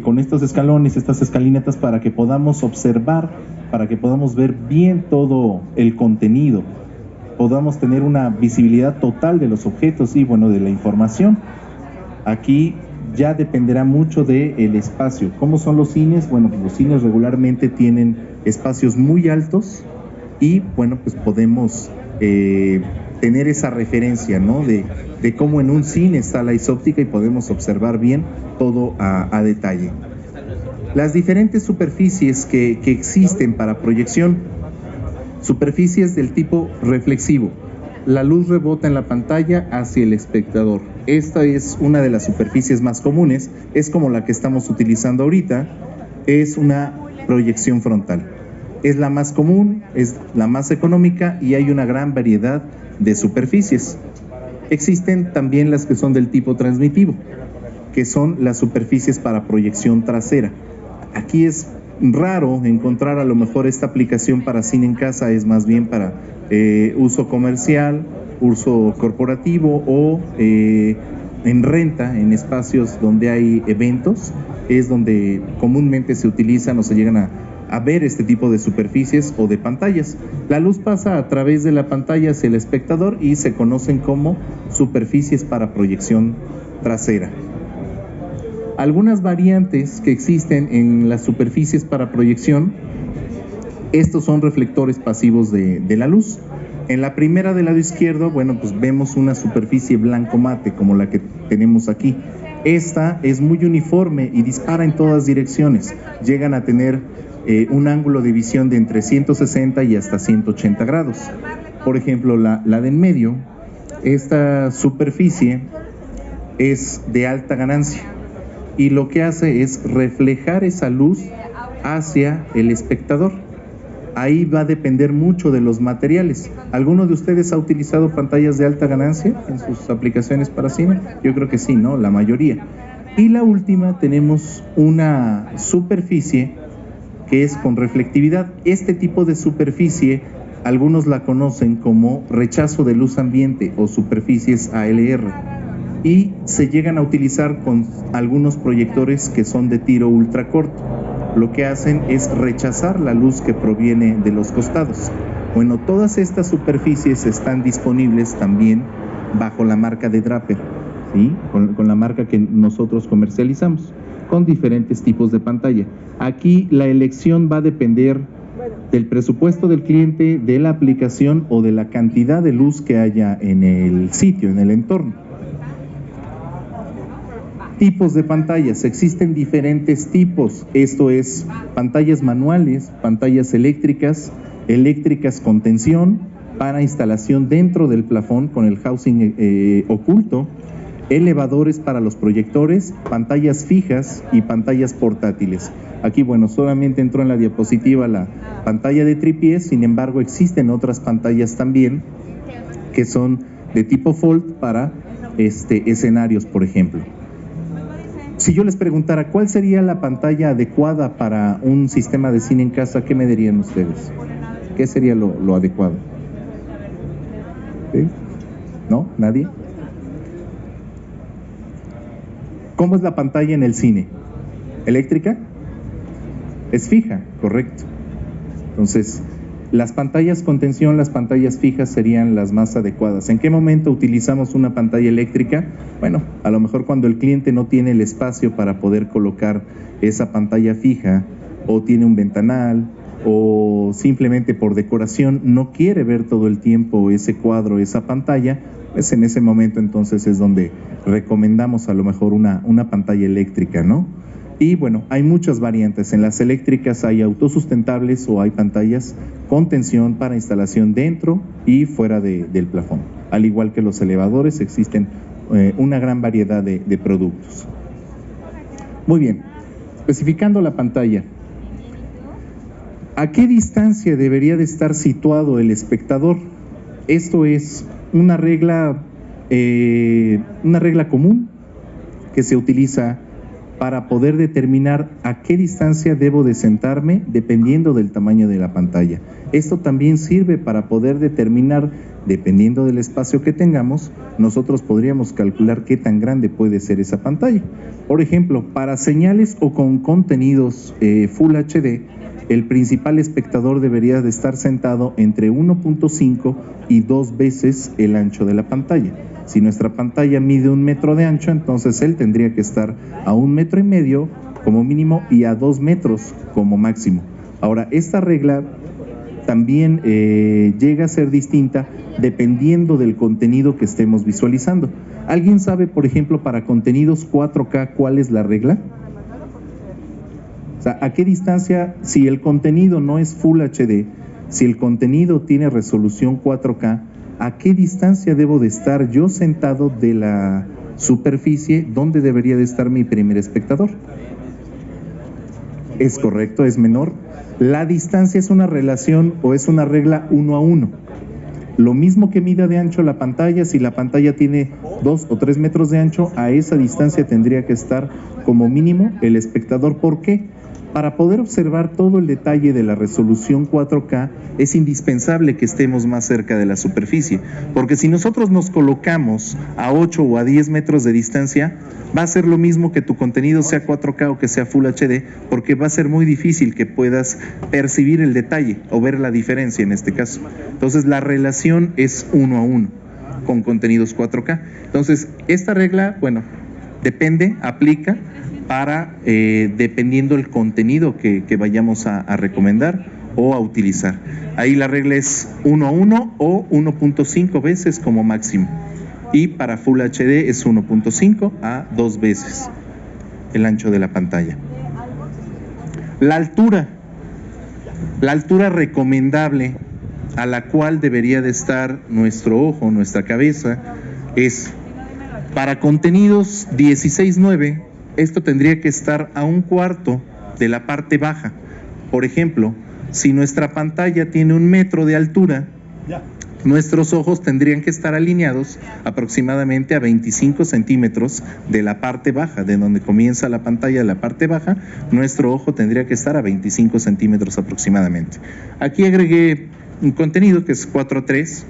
con estos escalones, estas escalinatas, para que podamos observar, para que podamos ver bien todo el contenido, podamos tener una visibilidad total de los objetos y bueno, de la información. Aquí ya dependerá mucho del espacio. ¿Cómo son los cines? Bueno, pues los cines regularmente tienen espacios muy altos y bueno, pues podemos tener esa referencia, ¿no? De cómo en un cine está la isóptica y podemos observar bien todo a detalle. Las diferentes superficies que existen para proyección: superficies del tipo reflexivo. La luz rebota en la pantalla hacia el espectador. Esta es una de las superficies más comunes, es como la que estamos utilizando ahorita, es una proyección frontal. Es la más común, es la más económica y hay una gran variedad de superficies. Existen también las que son del tipo transmitivo, que son las superficies para proyección trasera. Aquí es raro encontrar a lo mejor esta aplicación para cine en casa, es más bien para uso comercial, uso corporativo o en renta, en espacios donde hay eventos, es donde comúnmente se utilizan o se llegan a ver este tipo de superficies o de pantallas. La luz pasa a través de la pantalla hacia el espectador y se conocen como superficies para proyección trasera. Algunas variantes que existen en las superficies para proyección, estos son reflectores pasivos de la luz. En la primera del lado izquierdo, bueno, pues vemos una superficie blanco mate como la que tenemos aquí. Esta es muy uniforme y dispara en todas direcciones. Llegan a tener un ángulo de visión de entre 160 y hasta 180 grados. Por ejemplo, la de en medio, esta superficie es de alta ganancia y lo que hace es reflejar esa luz hacia el espectador. Ahí va a depender mucho de los materiales. ¿Alguno de ustedes ha utilizado pantallas de alta ganancia en sus aplicaciones para cine? Yo creo que sí, ¿no? La mayoría. Y la última, tenemos una superficie que es con reflectividad. Este tipo de superficie, algunos la conocen como rechazo de luz ambiente o superficies ALR. Y se llegan a utilizar con algunos proyectores que son de tiro ultracorto. Lo que hacen es rechazar la luz que proviene de los costados. Bueno, todas estas superficies están disponibles también bajo la marca de Draper, ¿sí? Con la marca que nosotros comercializamos, con diferentes tipos de pantalla. Aquí la elección va a depender del presupuesto del cliente, de la aplicación o de la cantidad de luz que haya en el sitio, en el entorno. Tipos de pantallas, existen diferentes tipos, esto es pantallas manuales, pantallas eléctricas, eléctricas con tensión para instalación dentro del plafón con el housing oculto, elevadores para los proyectores, pantallas fijas y pantallas portátiles. Aquí, bueno, solamente entró en la diapositiva la pantalla de tripié, sin embargo existen otras pantallas también que son de tipo fold para escenarios, por ejemplo. Si yo les preguntara cuál sería la pantalla adecuada para un sistema de cine en casa, ¿qué me dirían ustedes? ¿Qué sería lo adecuado? ¿Sí? ¿No? ¿Nadie? ¿Cómo es la pantalla en el cine? ¿Eléctrica? Es fija, correcto. Entonces, las pantallas con tensión, las pantallas fijas serían las más adecuadas. ¿En qué momento utilizamos una pantalla eléctrica? Bueno, a lo mejor cuando el cliente no tiene el espacio para poder colocar esa pantalla fija, o tiene un ventanal, o simplemente por decoración no quiere ver todo el tiempo ese cuadro, esa pantalla, pues en ese momento entonces es donde recomendamos a lo mejor una pantalla eléctrica, ¿no? Y bueno, hay muchas variantes. En las eléctricas hay autosustentables o hay pantallas con tensión para instalación dentro y fuera del plafón. Al igual que los elevadores, existen una gran variedad de productos. Muy bien, especificando la pantalla. ¿A qué distancia debería de estar situado el espectador? Esto es una regla común que se utiliza para poder determinar a qué distancia debo de sentarme dependiendo del tamaño de la pantalla. Esto también sirve para poder determinar, dependiendo del espacio que tengamos, nosotros podríamos calcular qué tan grande puede ser esa pantalla. Por ejemplo, para señales o con contenidos Full HD, el principal espectador debería de estar sentado entre 1.5 y 2 veces el ancho de la pantalla. Si nuestra pantalla mide 1 metro de ancho, entonces él tendría que estar a 1,5 metros como mínimo y a 2 metros como máximo. Ahora, esta regla también llega a ser distinta dependiendo del contenido que estemos visualizando. ¿Alguien sabe, por ejemplo, para contenidos 4K cuál es la regla? O sea, ¿a qué distancia, si el contenido no es Full HD, si el contenido tiene resolución 4K, ¿a qué distancia debo de estar yo sentado de la superficie donde debería de estar mi primer espectador? Es correcto, es menor. La distancia es una relación o es una regla 1 a 1. Lo mismo que mida de ancho la pantalla, si la pantalla tiene 2 o 3 metros de ancho, a esa distancia tendría que estar como mínimo el espectador. ¿Por qué? Para poder observar todo el detalle de la resolución 4K es indispensable que estemos más cerca de la superficie, porque si nosotros nos colocamos a 8 o a 10 metros de distancia, va a ser lo mismo que tu contenido sea 4K o que sea Full HD, porque va a ser muy difícil que puedas percibir el detalle o ver la diferencia en este caso. Entonces la relación es 1 a 1 con contenidos 4K. Entonces esta regla, bueno, depende, aplica para dependiendo el contenido que vayamos a recomendar o a utilizar. Ahí la regla es 1 a 1 o 1.5 veces como máximo. Y para Full HD es 1.5 a 2 veces el ancho de la pantalla. La altura recomendable a la cual debería de estar nuestro ojo, nuestra cabeza, es para contenidos 16:9. Esto tendría que estar a 1/4 de la parte baja. Por ejemplo, si nuestra pantalla tiene 1 metro de altura, nuestros ojos tendrían que estar alineados aproximadamente a 25 centímetros de la parte baja, de donde comienza la pantalla de la parte baja, nuestro ojo tendría que estar a 25 centímetros aproximadamente. Aquí agregué un contenido que es 4:3.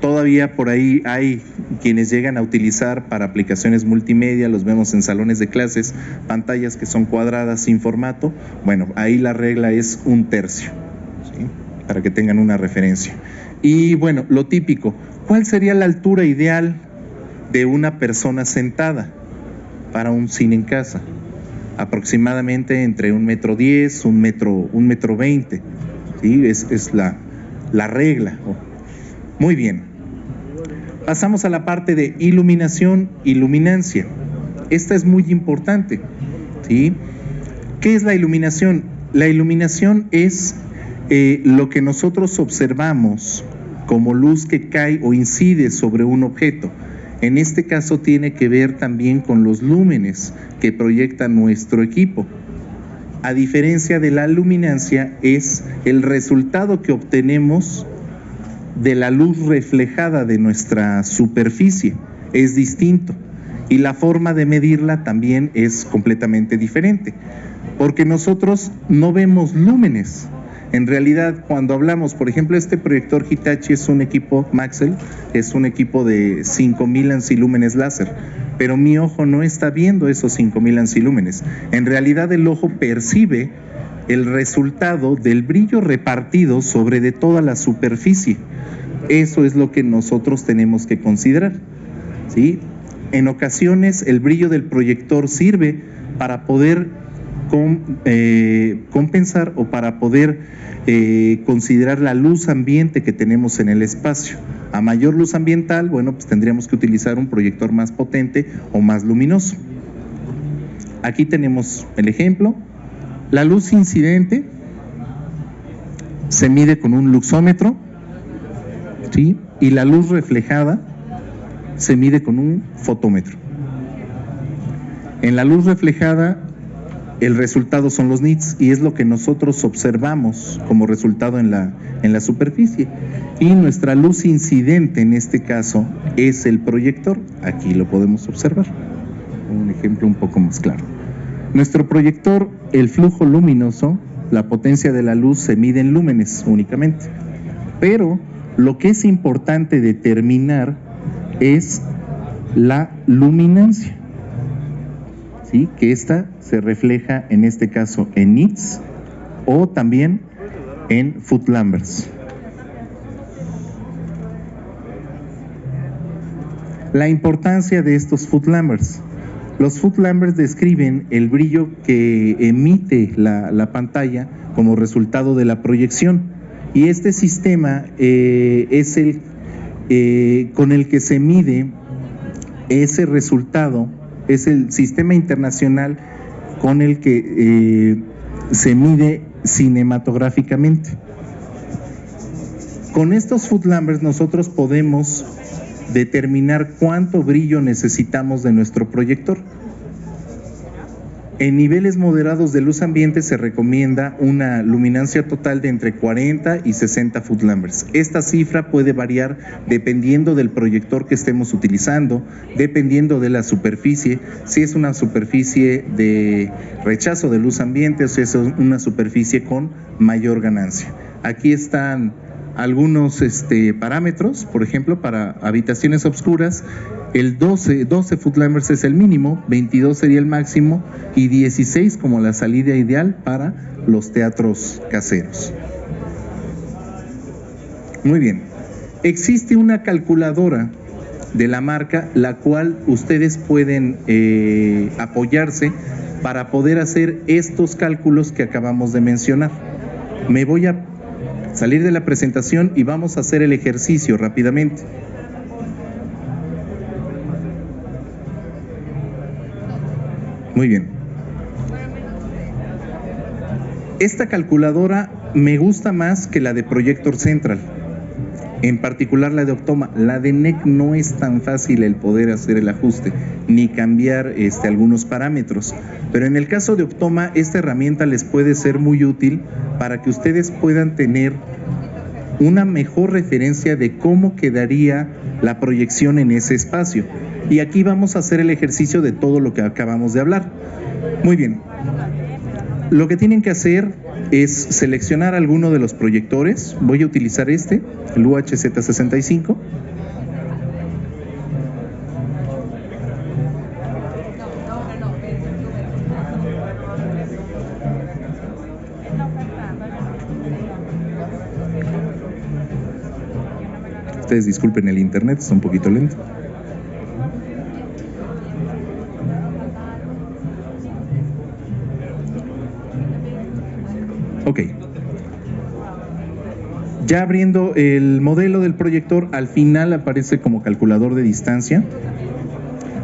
Todavía por ahí hay quienes llegan a utilizar para aplicaciones multimedia, los vemos en salones de clases, pantallas que son cuadradas sin formato. Bueno, ahí la regla es 1/3, ¿sí? Para que tengan una referencia. Y bueno, lo típico, ¿cuál sería la altura ideal de una persona sentada para un cine en casa? Aproximadamente entre 1,10 m, 1,20 m, ¿sí? Es la regla. Muy bien. Pasamos a la parte de iluminación y luminancia. Esta es muy importante, ¿sí? ¿Qué es la iluminación? La iluminación es lo que nosotros observamos como luz que cae o incide sobre un objeto. En este caso tiene que ver también con los lúmenes que proyecta nuestro equipo. A diferencia de la luminancia, es el resultado que obtenemos de la luz reflejada de nuestra superficie. Es distinto y la forma de medirla también es completamente diferente, porque nosotros no vemos lúmenes. En realidad, cuando hablamos, por ejemplo, este proyector Hitachi es un equipo Maxell, es un equipo de 5000 ancilúmenes láser, pero mi ojo no está viendo esos 5000 ancilúmenes. En realidad, el ojo percibe el resultado del brillo repartido sobre de toda la superficie. Eso es lo que nosotros tenemos que considerar, ¿sí? En ocasiones el brillo del proyector sirve para poder compensar o para poder considerar la luz ambiente que tenemos en el espacio. A mayor luz ambiental, bueno, pues tendríamos que utilizar un proyector más potente o más luminoso. Aquí tenemos el ejemplo. La luz incidente se mide con un luxómetro, ¿sí? Y la luz reflejada se mide con un fotómetro. En la luz reflejada el resultado son los nits y es lo que nosotros observamos como resultado en la superficie. Y nuestra luz incidente en este caso es el proyector. Aquí lo podemos observar. Un ejemplo un poco más claro. Nuestro proyector, el flujo luminoso, la potencia de la luz se mide en lúmenes únicamente, pero lo que es importante determinar es la luminancia, ¿sí? Que esta se refleja en este caso en nits o también en foot-Lamberts. La importancia de estos foot-Lamberts. Los foot-Lamberts describen el brillo que emite la pantalla como resultado de la proyección, y este sistema es el con el que se mide ese resultado, es el sistema internacional con el que se mide cinematográficamente. Con estos foot-Lamberts nosotros podemos determinar cuánto brillo necesitamos de nuestro proyector. En niveles moderados de luz ambiente se recomienda una luminancia total de entre 40 y 60 foot-Lamberts. Esta cifra puede variar dependiendo del proyector que estemos utilizando, dependiendo de la superficie, si es una superficie de rechazo de luz ambiente o si es una superficie con mayor ganancia. Aquí están algunos parámetros. Por ejemplo, para habitaciones oscuras, el 12 foot-Lamberts es el mínimo, 22 sería el máximo y 16 como la salida ideal para los teatros caseros. Muy bien, existe una calculadora de la marca la cual ustedes pueden apoyarse para poder hacer estos cálculos que acabamos de mencionar. Me voy a salir de la presentación y vamos a hacer el ejercicio rápidamente. Muy bien. Esta calculadora me gusta más que la de Projector Central, en particular la de Optoma. La de NEC no es tan fácil el poder hacer el ajuste ni cambiar algunos parámetros, pero en el caso de Optoma esta herramienta les puede ser muy útil para que ustedes puedan tener una mejor referencia de cómo quedaría la proyección en ese espacio. Y aquí vamos a hacer el ejercicio de todo lo que acabamos de hablar. Muy bien. Lo que tienen que hacer es seleccionar alguno de los proyectores. Voy a utilizar el UHZ65. Ustedes disculpen el internet, está un poquito lento. Ok. Ya abriendo el modelo del proyector, al final aparece como calculador de distancia.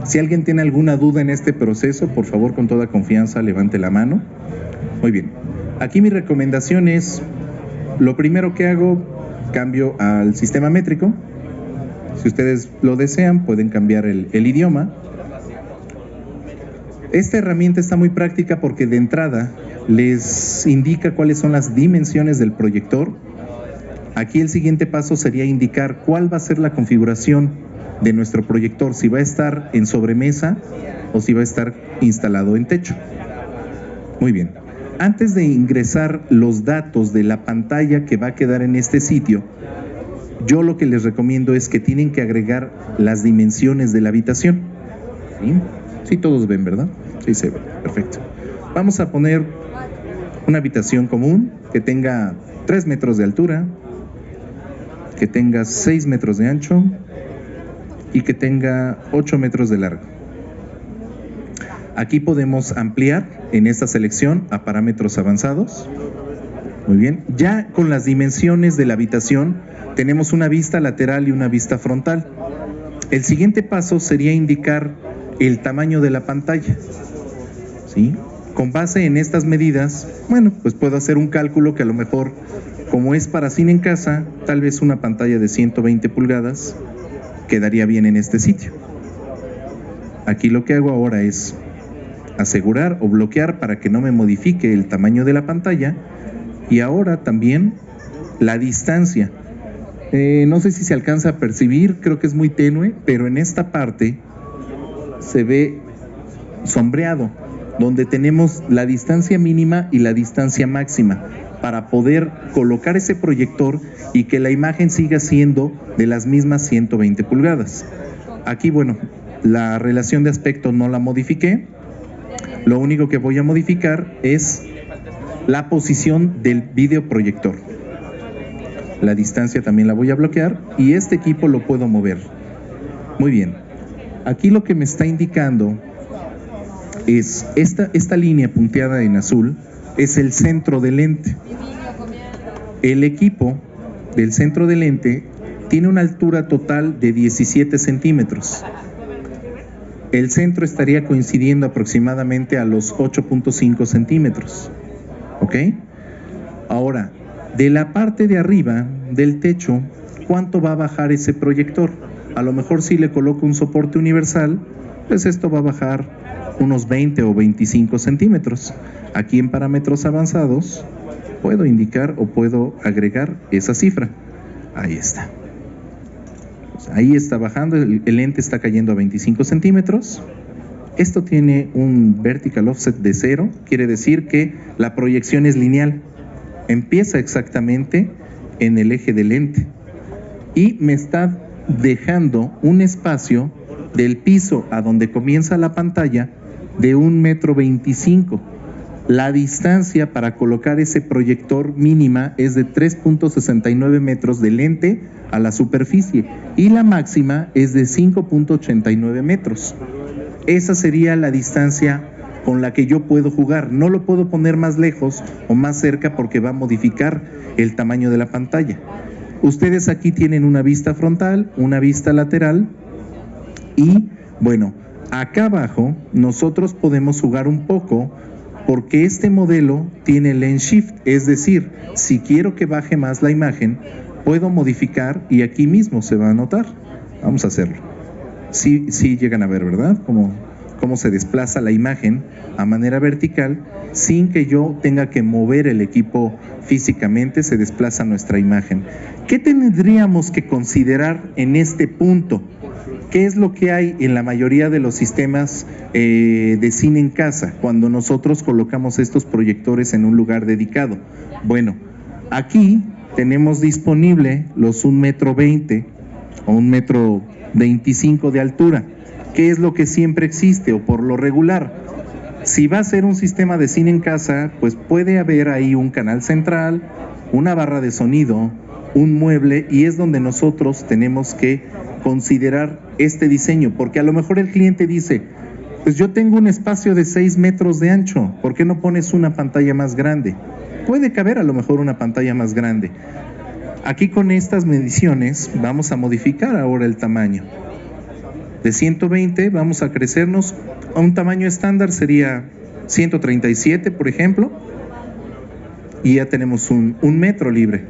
Si alguien tiene alguna duda en este proceso, por favor, con toda confianza, levante la mano. Muy bien. Aquí mi recomendación es, lo primero que hago, cambio al sistema métrico. Si ustedes lo desean, pueden cambiar el idioma. Esta herramienta está muy práctica porque de entrada les indica cuáles son las dimensiones del proyector. Aquí el siguiente paso sería indicar cuál va a ser la configuración de nuestro proyector, si va a estar en sobremesa o si va a estar instalado en techo. Muy bien. Antes de ingresar los datos de la pantalla que va a quedar en este sitio, yo lo que les recomiendo es que tienen que agregar las dimensiones de la habitación. ¿Sí? Sí, todos ven, ¿verdad? Sí, se ve. Perfecto. Vamos a poner una habitación común que tenga 3 metros de altura, que tenga 6 metros de ancho y que tenga 8 metros de largo. Aquí podemos ampliar en esta selección a parámetros avanzados. Muy bien. Ya con las dimensiones de la habitación tenemos una vista lateral y una vista frontal. El siguiente paso sería indicar el tamaño de la pantalla. ¿Sí? Con base en estas medidas, bueno, pues puedo hacer un cálculo que a lo mejor, como es para cine en casa, tal vez una pantalla de 120 pulgadas quedaría bien en este sitio. Aquí lo que hago ahora es asegurar o bloquear para que no me modifique el tamaño de la pantalla, y ahora también la distancia. No sé si se alcanza a percibir, creo que es muy tenue, pero en esta parte se ve sombreado. donde tenemos la distancia mínima y la distancia máxima para poder colocar ese proyector y que la imagen siga siendo de las mismas 120 pulgadas. Aquí, bueno, la relación de aspecto no la modifiqué. Lo único que voy a modificar es la posición del videoproyector. La distancia también la voy a bloquear y este equipo lo puedo mover. Muy bien. Aquí lo que me está indicando es esta línea punteada en azul es el centro del lente. El equipo del centro del lente tiene una altura total de 17 centímetros. El centro estaría coincidiendo aproximadamente a los 8.5 centímetros. ¿Ok? Ahora, de la parte de arriba del techo, ¿cuánto va a bajar ese proyector? A lo mejor si le coloco un soporte universal, pues esto va a bajar unos 20 o 25 centímetros. Aquí en parámetros avanzados puedo indicar o puedo agregar esa cifra. Ahí está. Pues ahí está bajando, el lente está cayendo a 25 centímetros. Esto tiene un vertical offset de 0, quiere decir que la proyección es lineal. Empieza exactamente en el eje del lente y me está dejando un espacio del piso a donde comienza la pantalla de 1,25 m. La distancia para colocar ese proyector mínima es de 3.69 metros de lente a la superficie y la máxima es de 5.89 metros. Esa sería la distancia con la que yo puedo jugar. No lo puedo poner más lejos o más cerca porque va a modificar el tamaño de la pantalla. Ustedes aquí tienen una vista frontal, una vista lateral y, bueno, acá abajo nosotros podemos jugar un poco porque este modelo tiene lens shift, es decir, si quiero que baje más la imagen, puedo modificar y aquí mismo se va a notar. Vamos a hacerlo. Sí llegan a ver, ¿verdad? Cómo se desplaza la imagen a manera vertical sin que yo tenga que mover el equipo físicamente, se desplaza nuestra imagen. ¿Qué tendríamos que considerar en este punto? ¿Qué es lo que hay en la mayoría de los sistemas de cine en casa cuando nosotros colocamos estos proyectores en un lugar dedicado? Bueno, aquí tenemos disponible los 1,20 m o 1,25 m de altura. ¿Qué es lo que siempre existe o por lo regular? Si va a ser un sistema de cine en casa, pues puede haber ahí un canal central, una barra de sonido, un mueble, y es donde nosotros tenemos que considerar este diseño, porque a lo mejor el cliente dice, pues yo tengo un espacio de 6 metros de ancho, ¿por qué no pones una pantalla más grande? Puede caber a lo mejor una pantalla más grande. Aquí con estas mediciones vamos a modificar ahora el tamaño. De 120 vamos a crecernos a un tamaño estándar, sería 137 por ejemplo, y ya tenemos un metro libre.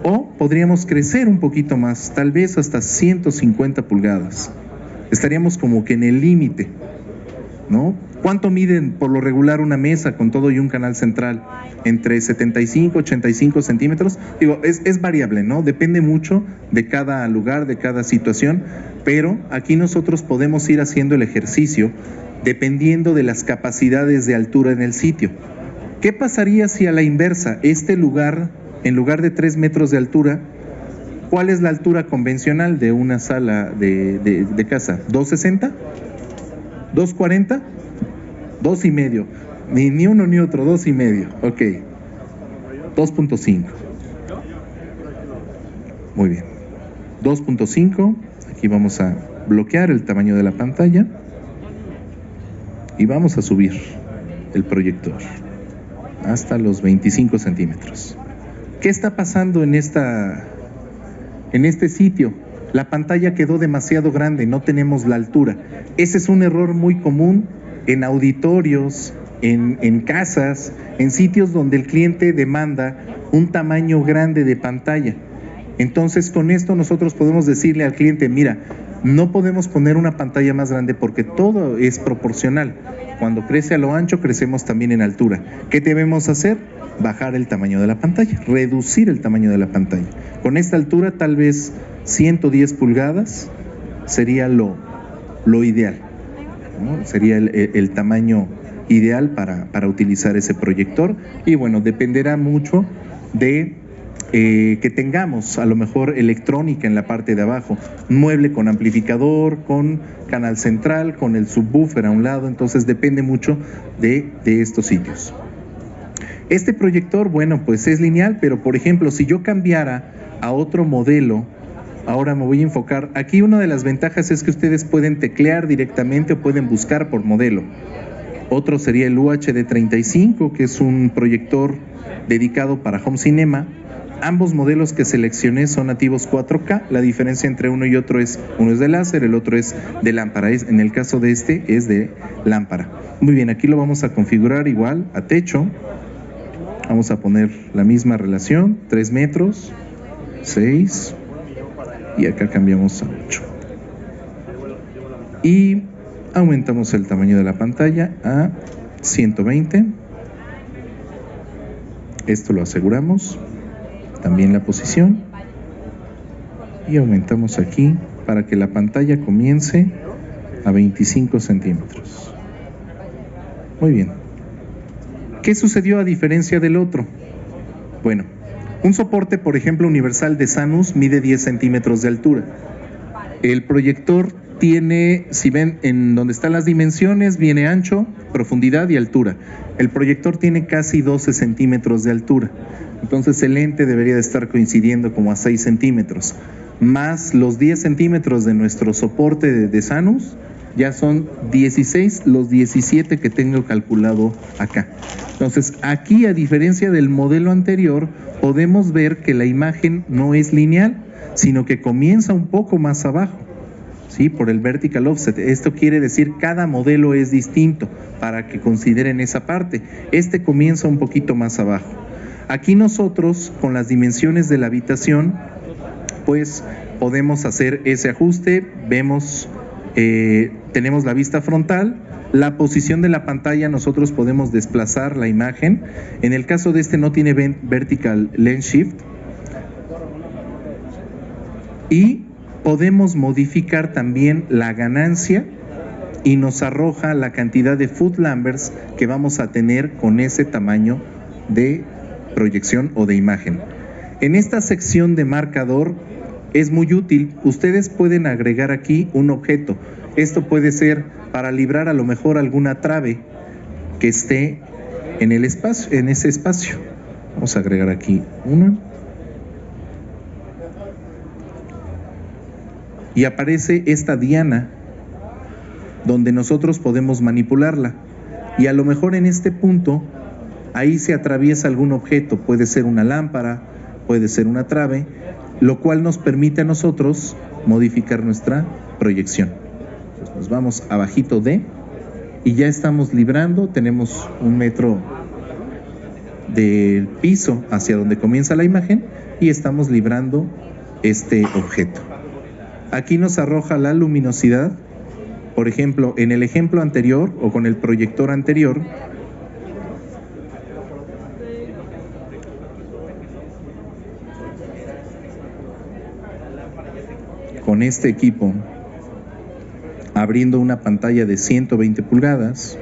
O podríamos crecer un poquito más, tal vez hasta 150 pulgadas. Estaríamos como que en el límite, ¿no? ¿Cuánto miden por lo regular una mesa con todo y un canal central? Entre 75 y 85 centímetros. Digo, es variable, ¿no? Depende mucho de cada lugar, de cada situación, pero aquí nosotros podemos ir haciendo el ejercicio dependiendo de las capacidades de altura en el sitio. ¿Qué pasaría si a la inversa, este lugar, en lugar de 3 metros de altura, cuál es la altura convencional de una sala de casa? ¿260? ¿240? 2,5. Ni uno ni otro, 2,5. Ok. 2.5. Muy bien. 2.5. Aquí vamos a bloquear el tamaño de la pantalla. Y vamos a subir el proyector hasta los 25 centímetros. ¿Qué está pasando en este sitio? La pantalla quedó demasiado grande, no tenemos la altura. Ese es un error muy común en auditorios, en casas, en sitios donde el cliente demanda un tamaño grande de pantalla. Entonces, con esto nosotros podemos decirle al cliente, mira, no podemos poner una pantalla más grande porque todo es proporcional. Cuando crece a lo ancho, crecemos también en altura. ¿Qué debemos hacer? Bajar el tamaño de la pantalla, reducir el tamaño de la pantalla. Con esta altura, tal vez 110 pulgadas sería lo ideal, ¿no? Sería el tamaño ideal para utilizar ese proyector. Y bueno, dependerá mucho de que tengamos a lo mejor electrónica en la parte de abajo, un mueble con amplificador, con canal central, con el subwoofer a un lado. Entonces depende mucho de estos sitios. Este proyector, bueno, pues es lineal, pero por ejemplo, si yo cambiara a otro modelo, ahora me voy a enfocar. Aquí una de las ventajas es que ustedes pueden teclear directamente o pueden buscar por modelo. Otro sería el UHD35, que es un proyector dedicado para home cinema. Ambos modelos que seleccioné son nativos 4K. La diferencia entre uno y otro es, uno es de láser, el otro es de lámpara. En el caso de este es de lámpara. Muy bien, aquí lo vamos a configurar igual a techo. Vamos a poner la misma relación, 3 metros, 6, y acá cambiamos a 8. Y aumentamos el tamaño de la pantalla a 120. Esto lo aseguramos. También la posición. Y aumentamos aquí para que la pantalla comience a 25 centímetros. Muy bien. ¿Qué sucedió a diferencia del otro? Bueno, un soporte, por ejemplo, universal de Sanus mide 10 centímetros de altura. El proyector tiene, si ven en donde están las dimensiones, viene ancho, profundidad y altura. El proyector tiene casi 12 centímetros de altura. Entonces el lente debería de estar coincidiendo como a 6 centímetros. Más los 10 centímetros de nuestro soporte de Sanus, ya son 16, los 17 que tengo calculado acá. Entonces aquí, a diferencia del modelo anterior, podemos ver que la imagen no es lineal, sino que comienza un poco más abajo, ¿sí? Por el vertical offset. Esto quiere decir cada modelo es distinto, para que consideren esa parte. Este comienza un poquito más abajo. Aquí nosotros, con las dimensiones de la habitación, pues podemos hacer ese ajuste. Vemos, tenemos la vista frontal, la posición de la pantalla, nosotros podemos desplazar la imagen. En el caso de este no tiene vertical lens shift. Y podemos modificar también la ganancia y nos arroja la cantidad de foot numbers que vamos a tener con ese tamaño de proyección o de imagen. En esta sección de marcador es muy útil. Ustedes pueden agregar aquí un objeto. Esto puede ser para librar a lo mejor alguna trave que esté en el espacio, en ese espacio. Vamos a agregar aquí una. Y aparece esta diana donde nosotros podemos manipularla. Y a lo mejor en este punto, ahí se atraviesa algún objeto. Puede ser una lámpara, puede ser una trave, lo cual nos permite a nosotros modificar nuestra proyección. Entonces nos vamos abajito de y ya estamos librando. Tenemos 1 metro del piso hacia donde comienza la imagen y estamos librando este objeto. Aquí nos arroja la luminosidad. Por ejemplo, en el ejemplo anterior o con el proyector anterior, con este equipo, abriendo una pantalla de 120 pulgadas,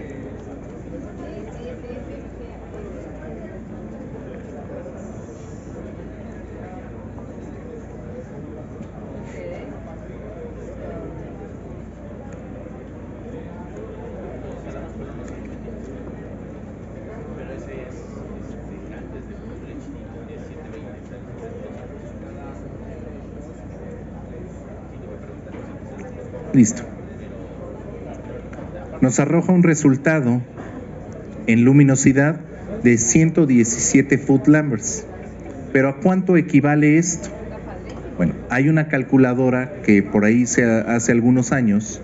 listo. Nos arroja un resultado en luminosidad de 117 foot numbers. ¿Pero a cuánto equivale esto? Bueno, hay una calculadora que por ahí hace algunos años,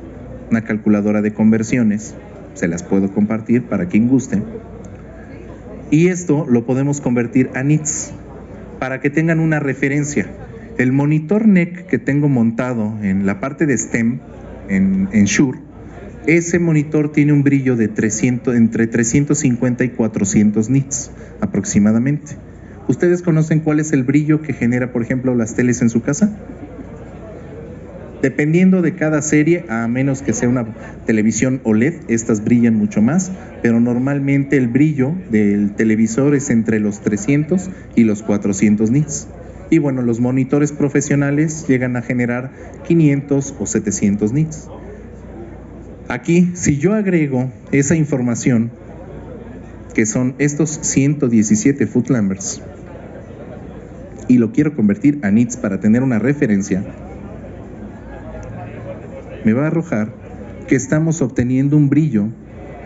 una calculadora de conversiones, se las puedo compartir para quien guste. Y esto lo podemos convertir a nits para que tengan una referencia. El monitor NEC que tengo montado en la parte de STEM, en Shure, ese monitor tiene un brillo de entre 350 y 400 nits aproximadamente. ¿Ustedes conocen cuál es el brillo que genera, por ejemplo, las teles en su casa? Dependiendo de cada serie, a menos que sea una televisión OLED, estas brillan mucho más, pero normalmente el brillo del televisor es entre los 300 y los 400 nits. Y bueno, los monitores profesionales llegan a generar 500 o 700 nits. Aquí, si yo agrego esa información, que son estos 117 footlamberts, y lo quiero convertir a nits para tener una referencia, me va a arrojar que estamos obteniendo un brillo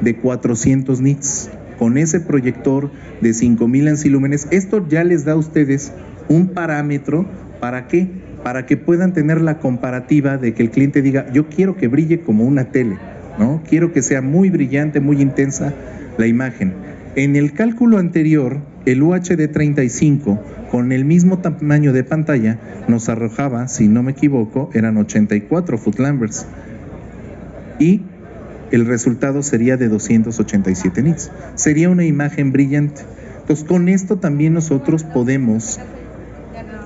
de 400 nits con ese proyector de 5000 ancilúmenes. Esto ya les da a ustedes un parámetro. ¿Para qué? Para que puedan tener la comparativa de que el cliente diga, yo quiero que brille como una tele, ¿no? Quiero que sea muy brillante, muy intensa la imagen. En el cálculo anterior, el UHD 35 con el mismo tamaño de pantalla nos arrojaba, si no me equivoco, eran 84 footlamberts y el resultado sería de 287 nits. Sería una imagen brillante. Entonces, con esto también nosotros podemos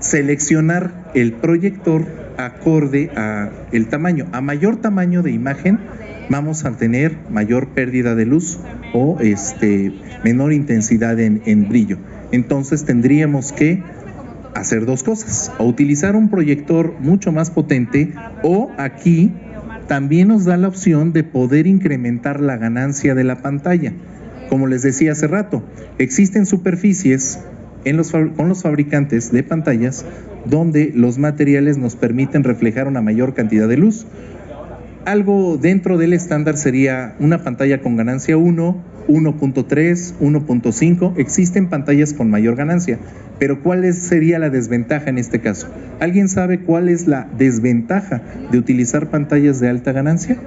seleccionar el proyector acorde a el tamaño. A mayor tamaño de imagen vamos a tener mayor pérdida de luz o menor intensidad en brillo. Entonces tendríamos que hacer dos cosas: o utilizar un proyector mucho más potente, o aquí también nos da la opción de poder incrementar la ganancia de la pantalla. Como les decía hace rato, existen superficies con los fabricantes de pantallas donde los materiales nos permiten reflejar una mayor cantidad de luz. Algo dentro del estándar sería una pantalla con ganancia 1, 1.3, 1.5. Existen pantallas con mayor ganancia, pero ¿cuál sería la desventaja en este caso? ¿Alguien sabe cuál es la desventaja de utilizar pantallas de alta ganancia?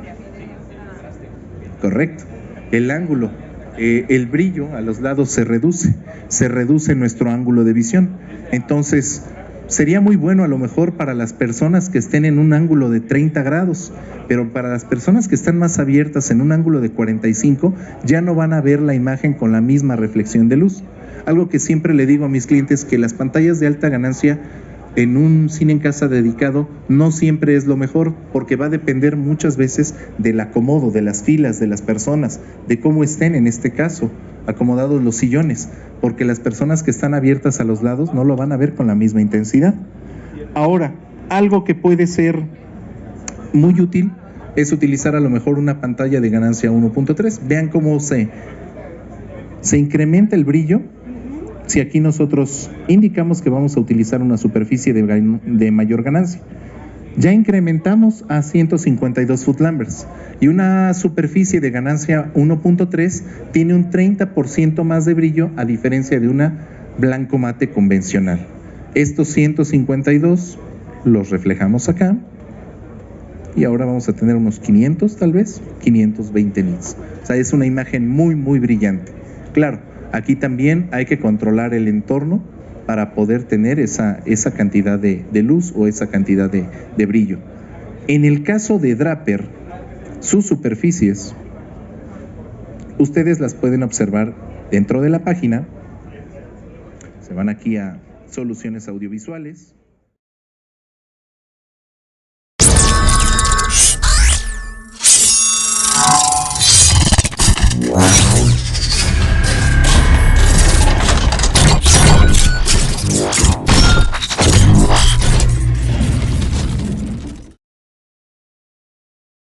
Correcto, el ángulo. El brillo a los lados se reduce nuestro ángulo de visión. Entonces, sería muy bueno a lo mejor para las personas que estén en un ángulo de 30 grados, pero para las personas que están más abiertas en un ángulo de 45, ya no van a ver la imagen con la misma reflexión de luz. Algo que siempre le digo a mis clientes, que las pantallas de alta ganancia en un cine en casa dedicado no siempre es lo mejor, porque va a depender muchas veces del acomodo, de las filas, de las personas, de cómo estén en este caso acomodados los sillones, porque las personas que están abiertas a los lados no lo van a ver con la misma intensidad. Ahora, algo que puede ser muy útil es utilizar a lo mejor una pantalla de ganancia 1.3. Vean cómo se incrementa el brillo. Si aquí nosotros indicamos que vamos a utilizar una superficie de mayor ganancia, ya incrementamos a 152 footlamberts, y una superficie de ganancia 1.3 tiene un 30% más de brillo, a diferencia de una blanco mate convencional. Estos 152 los reflejamos acá, y ahora vamos a tener unos 500, tal vez 520 nits. O sea, es una imagen muy muy brillante. Claro, aquí también hay que controlar el entorno para poder tener esa cantidad de luz o esa cantidad de brillo. En el caso de Draper, sus superficies, ustedes las pueden observar dentro de la página. Se van aquí a soluciones audiovisuales.